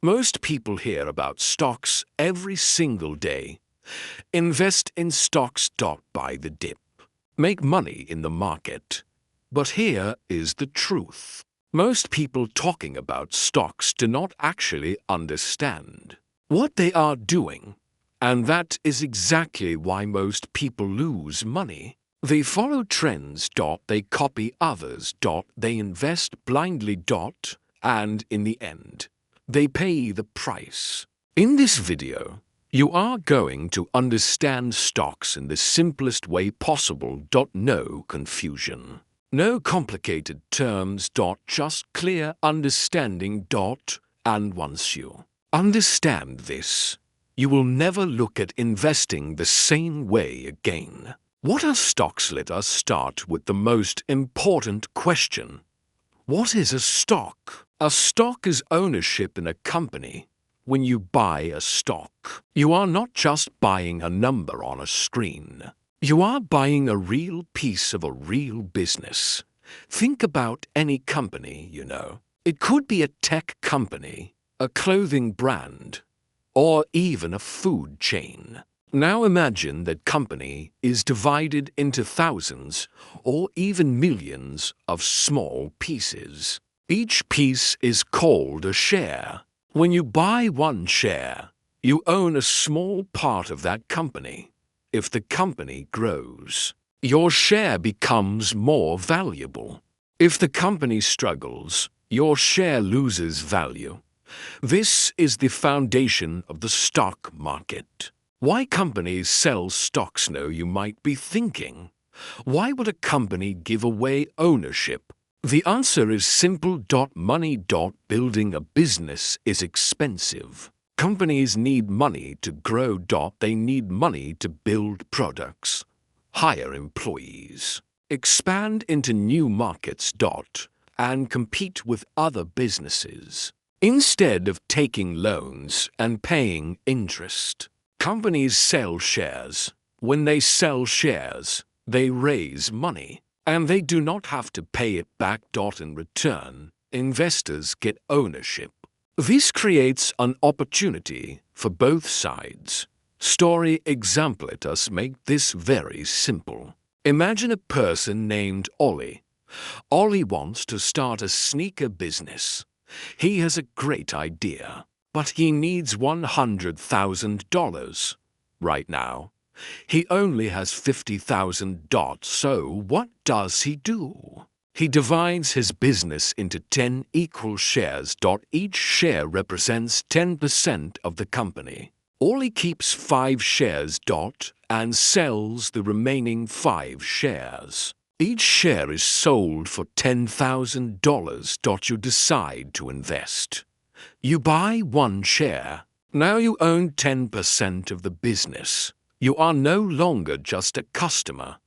Most people hear about stocks every single day. Invest in stocks. Buy the dip. Make money in the market. But here is the truth. Most people talking about stocks do not actually understand what they are doing. And that is exactly why most people lose money. They follow trends. They copy others. They invest blindly. And in the end, they pay the price. In this video, you are going to understand stocks in the simplest way possible. No confusion. No complicated terms. Just clear understanding. And once you understand this, you will never look at investing the same way again. What are stocks? Let us start with the most important question. What is a stock? A stock is ownership in a company. When you buy a stock, you are not just buying a number on a screen. You are buying a real piece of a real business. Think about any company, you know. It could be a tech company, a clothing brand, or even a food chain. Now imagine that company is divided into thousands or even millions of small pieces. Each piece is called a share. When you buy one share, you own a small part of that company. If the company grows, your share becomes more valuable. If the company struggles, your share loses value. This is the foundation of the stock market. Why companies sell stocks? Now you might be thinking, why would a company give away ownership? The answer is simple. Money. Building a business is expensive. Companies need money to grow. They need money to build products, hire employees, expand into new markets. And compete with other businesses. Instead of taking loans and paying interest, companies sell shares. When they sell shares, they raise money, and they do not have to pay it back. In return, investors get ownership. This creates an opportunity for both sides. Story example. Let us make this very simple. Imagine a person named Ollie. Ollie wants to start a sneaker business. He has a great idea, but he needs $100,000. Right now, he only has $50,000. So what does he do? He divides his business into 10 equal shares. Each share represents 10% of the company. Ollie keeps 5 shares. And sells the remaining 5 shares. Each share is sold for $10,000. You decide to invest. You buy 1 share. Now you own 10% of the business. You are no longer just a customer.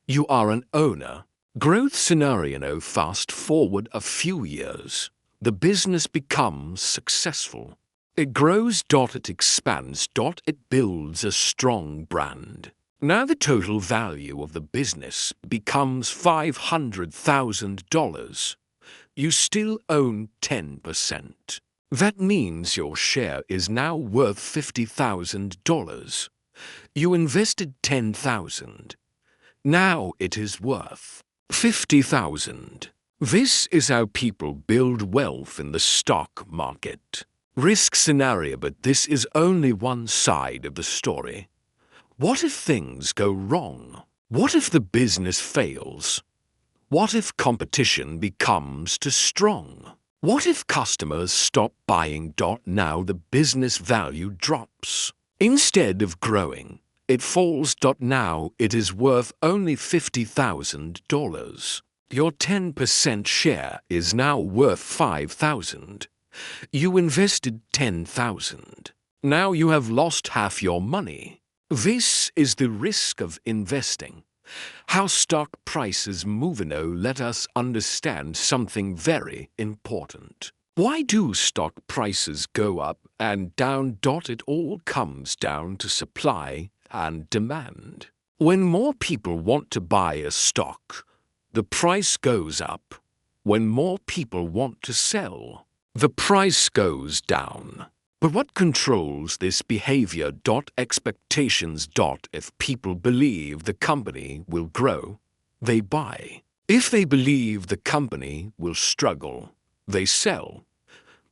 You are an owner. Growth scenario. Fast forward a few years. The business becomes successful. It grows. It expands. It builds a strong brand. Now the total value of the business becomes $500,000. You still own 10%. That means your share is now worth $50,000. You invested $10,000. Now it is worth $50,000. This is how people build wealth in the stock market. Risk scenario, but this is only one side of the story. What if things go wrong? What if the business fails? What if competition becomes too strong? What if customers stop buying? Now the business value drops. Instead of growing, it falls. Now it is worth only $50,000. Your 10% share is now worth $5,000. You invested $10,000. Now you have lost half your money. This is the risk of investing. How stock prices move. Now let us understand something very important. Why do stock prices go up and down? It all comes down to supply and demand. When more people want to buy a stock, the price goes up. When more people want to sell, the price goes down. But what controls this behavior? Expectations. If people believe the company will grow, they buy. If they believe the company will struggle, they sell.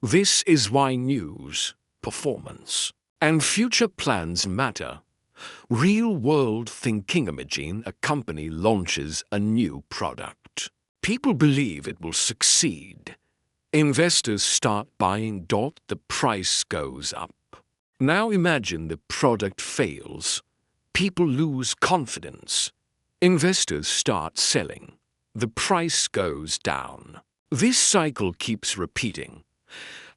This is why news, performance, and future plans matter. Real-world thinking. Imagine a company launches a new product. People believe it will succeed. Investors start buying. The price goes up. Now imagine the product fails. People lose confidence. Investors start selling. The price goes down. This cycle keeps repeating.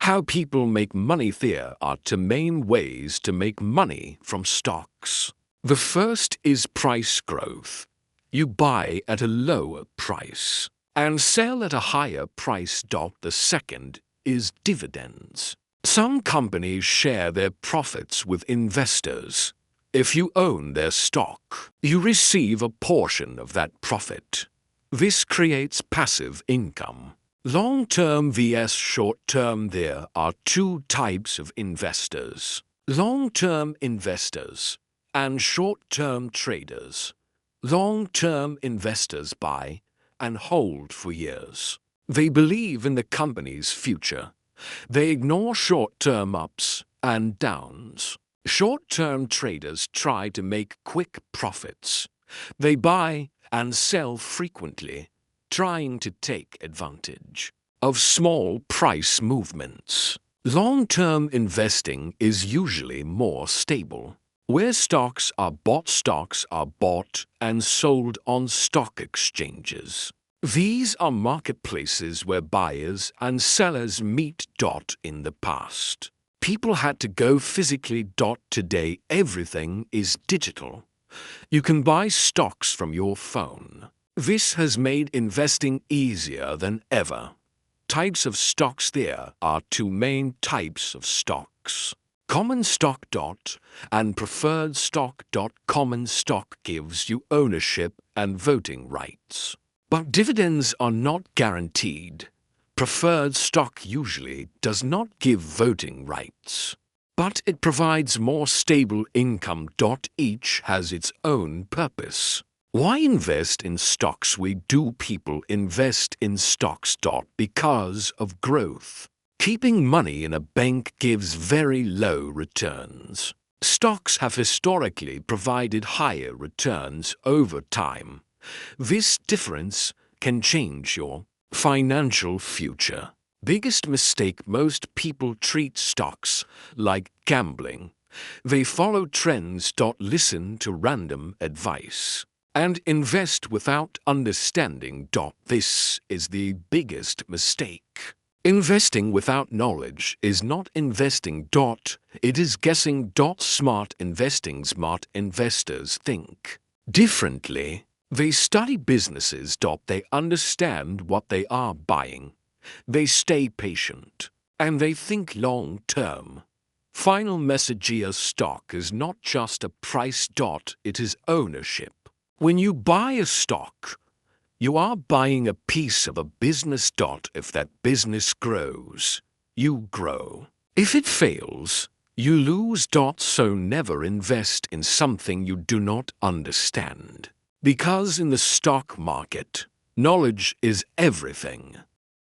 How people make money. There are two main ways to make money from stocks. The first is price growth. You buy at a lower price and sell at a higher price. The second is dividends. Some companies share their profits with investors. If you own their stock, you receive a portion of that profit. This creates passive income. Long-term vs short-term. There are two types of investors: long-term investors and short-term traders. Long-term investors buy and hold for years. They believe in the company's future. They ignore short-term ups and downs. Short-term traders try to make quick profits. They buy and sell frequently, trying to take advantage of small price movements. Long-term investing is usually more stable. Where stocks are bought and sold on stock exchanges. These are marketplaces where buyers and sellers meet. In the past, people had to go physically. Today, everything is digital. You can buy stocks from your phone. This has made investing easier than ever. Types of stocks. There are two main types of stocks: common stock. And preferred stock. Common stock gives you ownership and voting rights. But dividends are not guaranteed. Preferred stock usually does not give voting rights, but it provides more stable income. Each has its own purpose. Why invest in stocks? People invest in stocks. Because of growth. Keeping money in a bank gives very low returns. Stocks have historically provided higher returns over time. This difference can change your financial future. Biggest mistake: most people treat stocks like gambling. They follow trends. Listen to random advice and invest without understanding. This is the biggest mistake. Investing without knowledge is not investing. It is guessing. Smart investors think differently. They study businesses. They understand what they are buying. They stay patient. And they think long-term. Final message: a stock is not just a price. It is ownership. When you buy a stock, you are buying a piece of a business. If that business grows, you grow. If it fails, you lose. So never invest in something you do not understand. Because in the stock market, knowledge is everything.